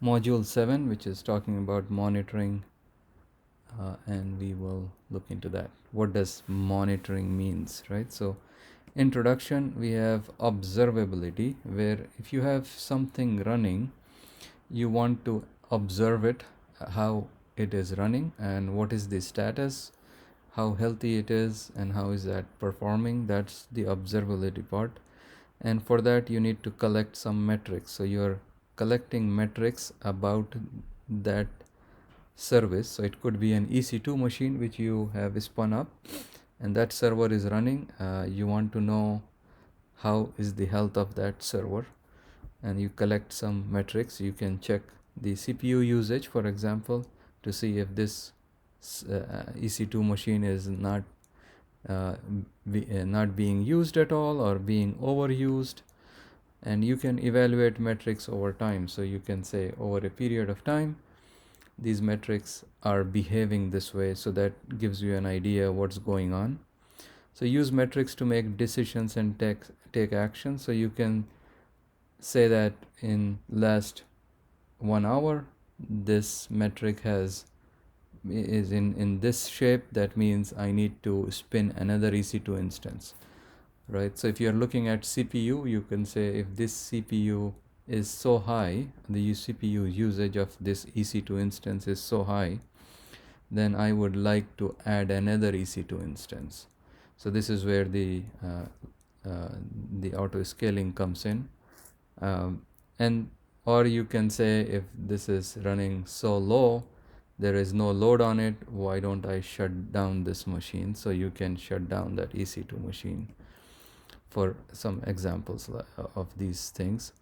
module 7, which is talking about monitoring, and we will look into that. What does monitoring means, right? So introduction, we have observability, where if you have something running, you want to observe it, how it is running and what is the status, how healthy it is, and how is that performing. That's the observability part. And for that you need to collect some metrics. So you're collecting metrics about that service. So it could be an EC2 machine which you have spun up, and that server is running. You want to know how is the health of that server, and you collect some metrics. You can check the CPU usage, for example, to see if this EC2 machine is not being used at all or being overused. And you can evaluate metrics over time. So you can say over a period of time these metrics are behaving this way, so that gives you an idea what's going on. So use metrics to make decisions and take action. So you can say that in last 1 hour this metric is in this shape. That means I need to spin another EC2 instance, right? So if you're looking at CPU, you can say if this CPU is so high, the CPU usage of this EC2 instance is so high, then I would like to add another EC2 instance. So this is where the auto scaling comes in. And or you can say if this is running so low, there is no load on it, why don't I shut down this machine? So you can shut down that EC2 machine. For some examples of these things,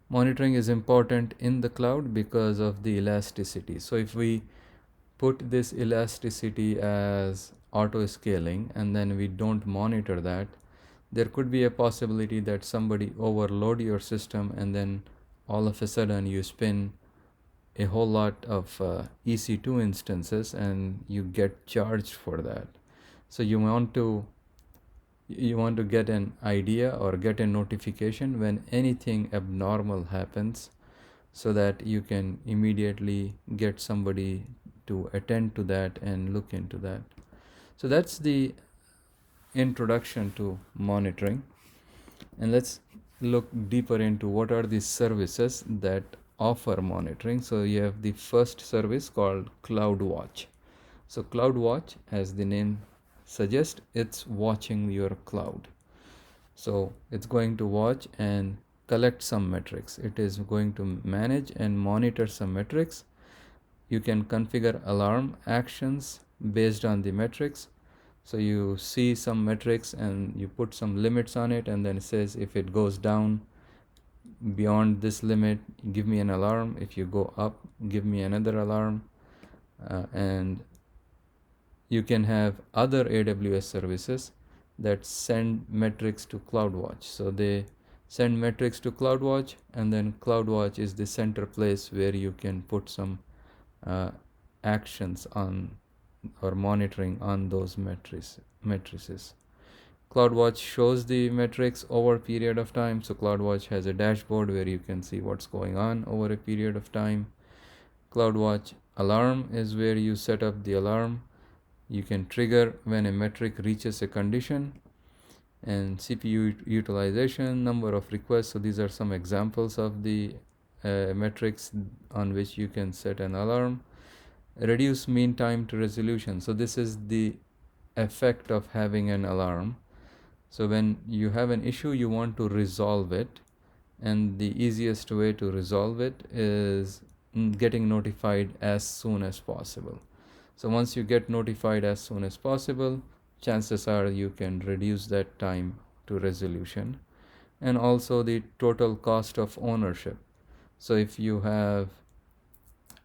monitoring is important in the cloud because of the elasticity. So if we put this elasticity as auto scaling and then we don't monitor that, there could be a possibility that somebody overload your system and then all of a sudden you spin a whole lot of EC2 instances and you get charged for that. So you want to get an idea or get a notification when anything abnormal happens, so that you can immediately get somebody to attend to that and look into that. So that's the introduction to monitoring. And let's look deeper into what are the services that offer monitoring. So you have the first service called CloudWatch. So CloudWatch, as the name suggests, it's watching your cloud. So it's going to watch and collect some metrics. It is going to manage and monitor some metrics. You can configure alarm actions based on the metrics. So you see some metrics and you put some limits on it, and then it says if it goes down beyond this limit, give me an alarm. If you go up, give me another alarm. And you can have other AWS services that send metrics to CloudWatch. So they send metrics to CloudWatch, and then CloudWatch is the center place where you can put some actions on or monitoring on those matrices. CloudWatch shows the metrics over a period of time. So CloudWatch has a dashboard where you can see what's going on over a period of time. CloudWatch alarm is where you set up the alarm. You can trigger when a metric reaches a condition. And CPU utilization, number of requests. So these are some examples of the metrics on which you can set an alarm. Reduce mean time to resolution. So this is the effect of having an alarm. So when you have an issue, you want to resolve it, and the easiest way to resolve it is getting notified as soon as possible. So once you get notified as soon as possible, chances are you can reduce that time to resolution. And also the total cost of ownership. So if you have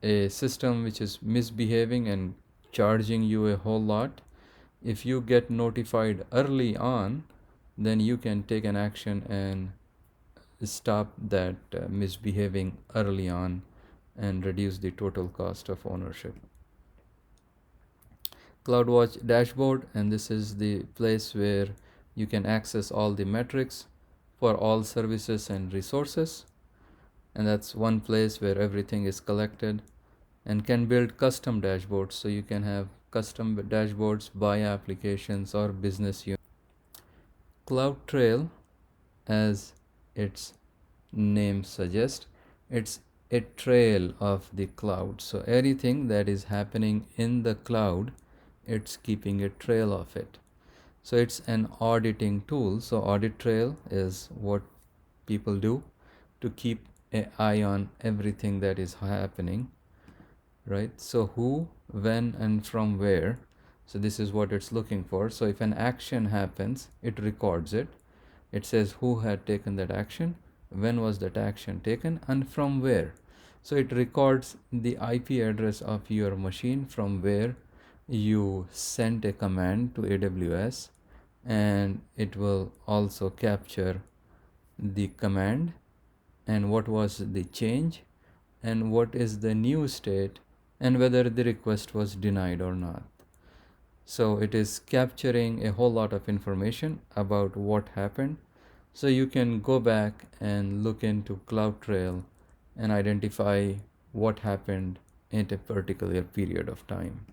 a system which is misbehaving and charging you a whole lot, if you get notified early on, then you can take an action and stop that misbehaving early on and reduce the total cost of ownership. CloudWatch dashboard, and this is the place where you can access all the metrics for all services and resources. and that's one place where everything is collected, and can build custom dashboards. So you can have custom dashboards by applications or business units. CloudTrail, as its name suggests, it's a trail of the cloud. So anything that is happening in the cloud, it's keeping a trail of it. So it's an auditing tool. So audit trail is what people do to keep an eye on everything that is happening, right? So who, when, and from where. So this is what it's looking for. So if an action happens, it records it. It says who had taken that action, when was that action taken, and from where. So it records the IP address of your machine from where you sent a command to AWS, and it will also capture the command and what was the change and what is the new state and whether the request was denied or not. So it is capturing a whole lot of information about what happened. So you can go back and look into CloudTrail and identify what happened in a particular period of time.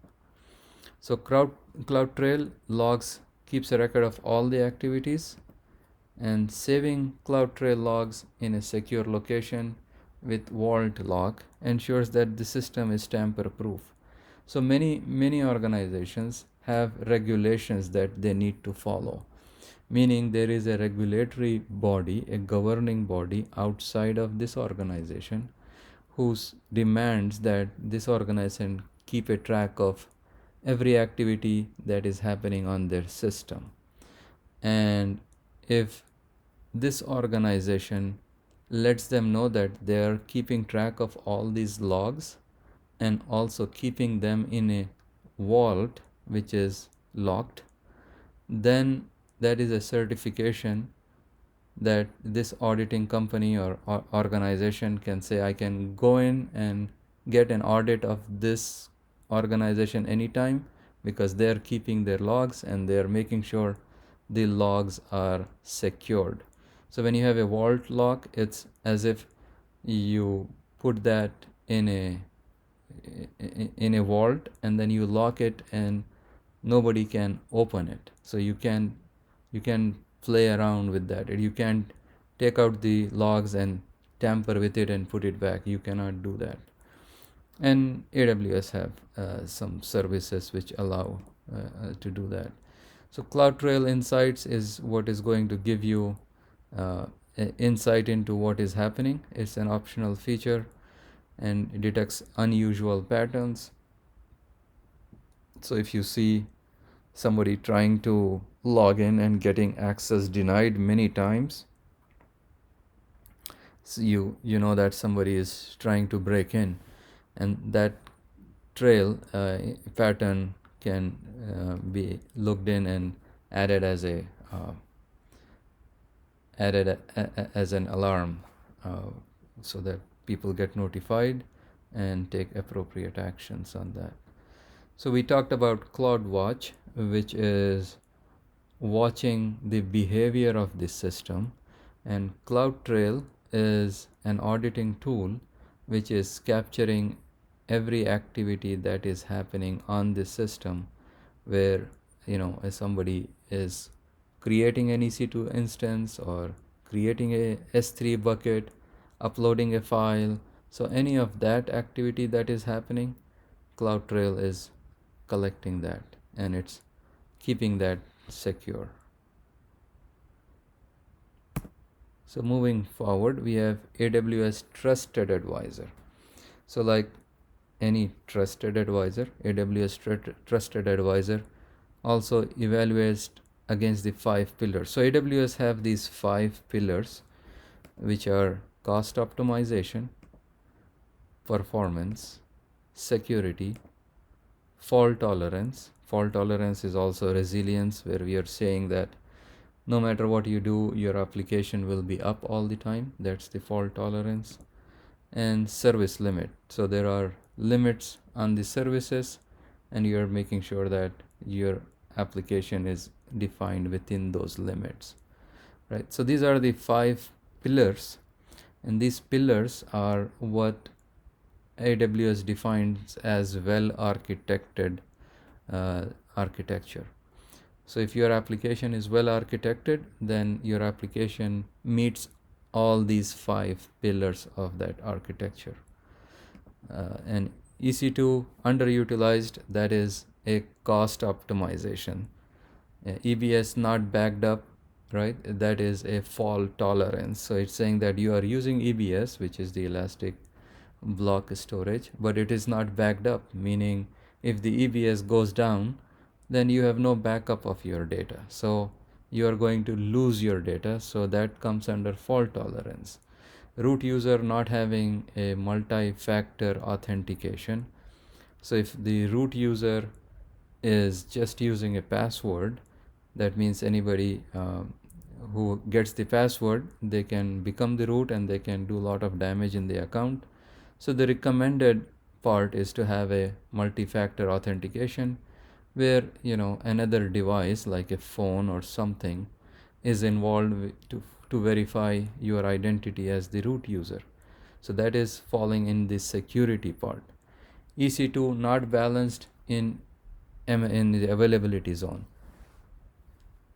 So CloudTrail logs keeps a record of all the activities, and saving CloudTrail logs in a secure location with vault lock ensures that the system is tamper proof. So many organizations have regulations that they need to follow, meaning there is a regulatory body, a governing body outside of this organization whose demands that this organization keep a track of every activity that is happening on their system. And if this organization lets them know that they are keeping track of all these logs and also keeping them in a vault which is locked, then that is a certification that this auditing company or organization can say, I can go in and get an audit of this organization anytime because they are keeping their logs and they are making sure the logs are secured. So when you have a vault lock, it's as if you put that in a vault and then you lock it and nobody can open it. So you can play around with that. You can't take out the logs and tamper with it and put it back. You cannot do that. And AWS have some services which allow to do that. So CloudTrail Insights is what is going to give you insight into what is happening. It's an optional feature and it detects unusual patterns. So if you see somebody trying to log in and getting access denied many times, so you know that somebody is trying to break in, and that trail pattern can be looked in and added as as an alarm, so that people get notified and take appropriate actions on that. So we talked about CloudWatch, which is watching the behavior of this system, and CloudTrail is an auditing tool which is capturing every activity that is happening on this system, where if somebody is creating an EC2 instance or creating a S3 bucket, uploading a file, so any of that activity that is happening, CloudTrail is collecting that and it's keeping that secure. So moving forward, we have AWS Trusted Advisor. So like any trusted advisor, AWS Trusted Advisor also evaluates against the 5 pillars. So AWS have these 5 pillars, which are cost optimization, performance, security, fault tolerance. Fault tolerance is also resilience, where we are saying that no matter what you do, your application will be up all the time. That's the fault tolerance. And service limit. So there are limits on the services, and you are making sure that your application is defined within those limits, right? So these are the 5 pillars And these pillars are what AWS defines as well architected uh, architecture. So if your application is well architected, then your application meets all these 5 pillars of that architecture. And EC2 underutilized, that is a cost optimization. EBS not backed up, right? That is a fault tolerance. So it's saying that you are using EBS, which is the elastic block storage, but it is not backed up, meaning if the EBS goes down, then you have no backup of your data. So you are going to lose your data. So that comes under fault tolerance. Root user not having a multi-factor authentication. So if the root user is just using a password, that means anybody who gets the password, they can become the root and they can do a lot of damage in the account. So the recommended part is to have a multi-factor authentication where another device like a phone or something is involved to verify your identity as the root user. So that is falling in the security part. EC2 not balanced in the availability zone.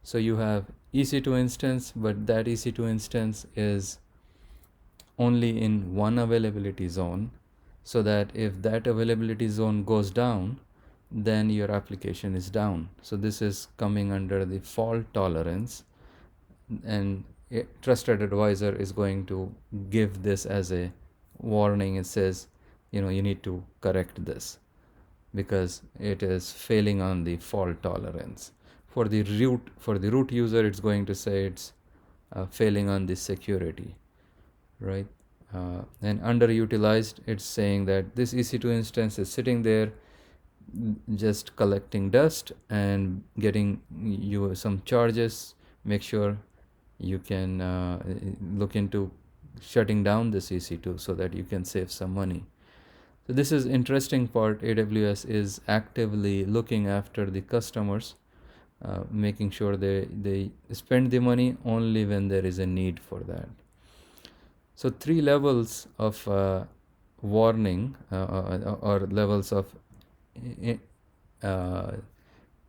So you have EC2 instance, but that EC2 instance is only in one availability zone, so that if that availability zone goes down, then your application is down. So this is coming under the fault tolerance, and a trusted advisor is going to give this as a warning. It says, you need to correct this because it is failing on the fault tolerance. For the root user, it's going to say it's failing on the security, right? And underutilized, it's saying that this EC2 instance is sitting there just collecting dust and getting you some charges. Make sure you can look into shutting down this EC2 so that you can save some money. So this is interesting part. AWS is actively looking after the customers, making sure they spend the money only when there is a need for that. So 3 levels of warning or levels of uh,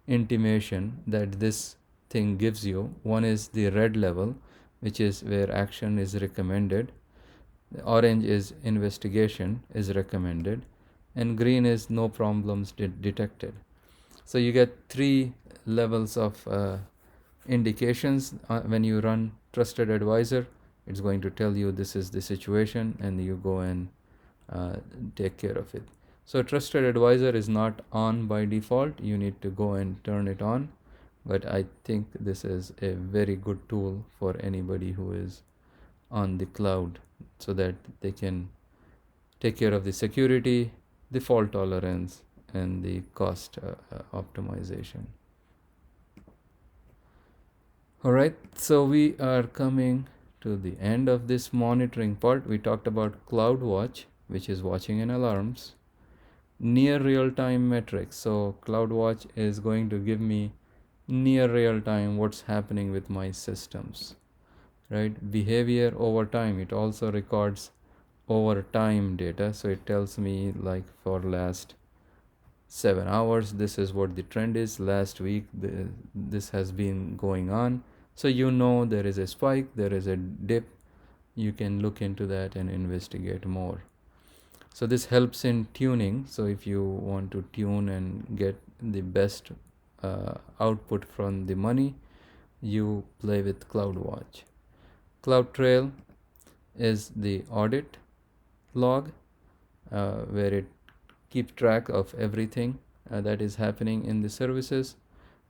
intimation that this thing gives you. One is the red level, which is where action is recommended. The orange is investigation is recommended, and green is no problems detected. So you get 3 levels of indications. When you run trusted advisor, it's going to tell you this is the situation, and you go and take care of it. So trusted advisor is not on by default. You need to go and turn it on, but I think this is a very good tool for anybody who is on the cloud, so that they can take care of the security, the fault tolerance, and the cost optimization. All right, so we are coming to the end of this monitoring part. We talked about CloudWatch, which is watching and alarms, near real-time metrics. So CloudWatch is going to give me near real-time what's happening with my systems, right? Behavior over time. It also records over time data. So it tells me, like, for last 7 hours, this is what the trend is. Last week, this has been going on. So there is a spike, there is a dip. You can look into that and investigate more. So this helps in tuning. So if you want to tune and get the best output from the money, you play with CloudWatch. CloudTrail is the audit log, where it keeps track of everything that is happening in the services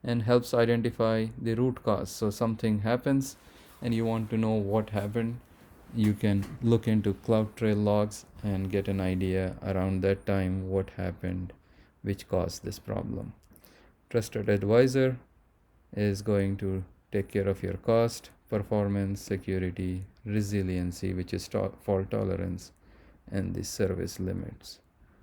and helps identify the root cause. So something happens and you want to know what happened, you can look into CloudTrail logs and get an idea around that time what happened, which caused this problem. Trusted advisor is going to take care of your cost, performance, security, resiliency, which is fault tolerance, and the service limits.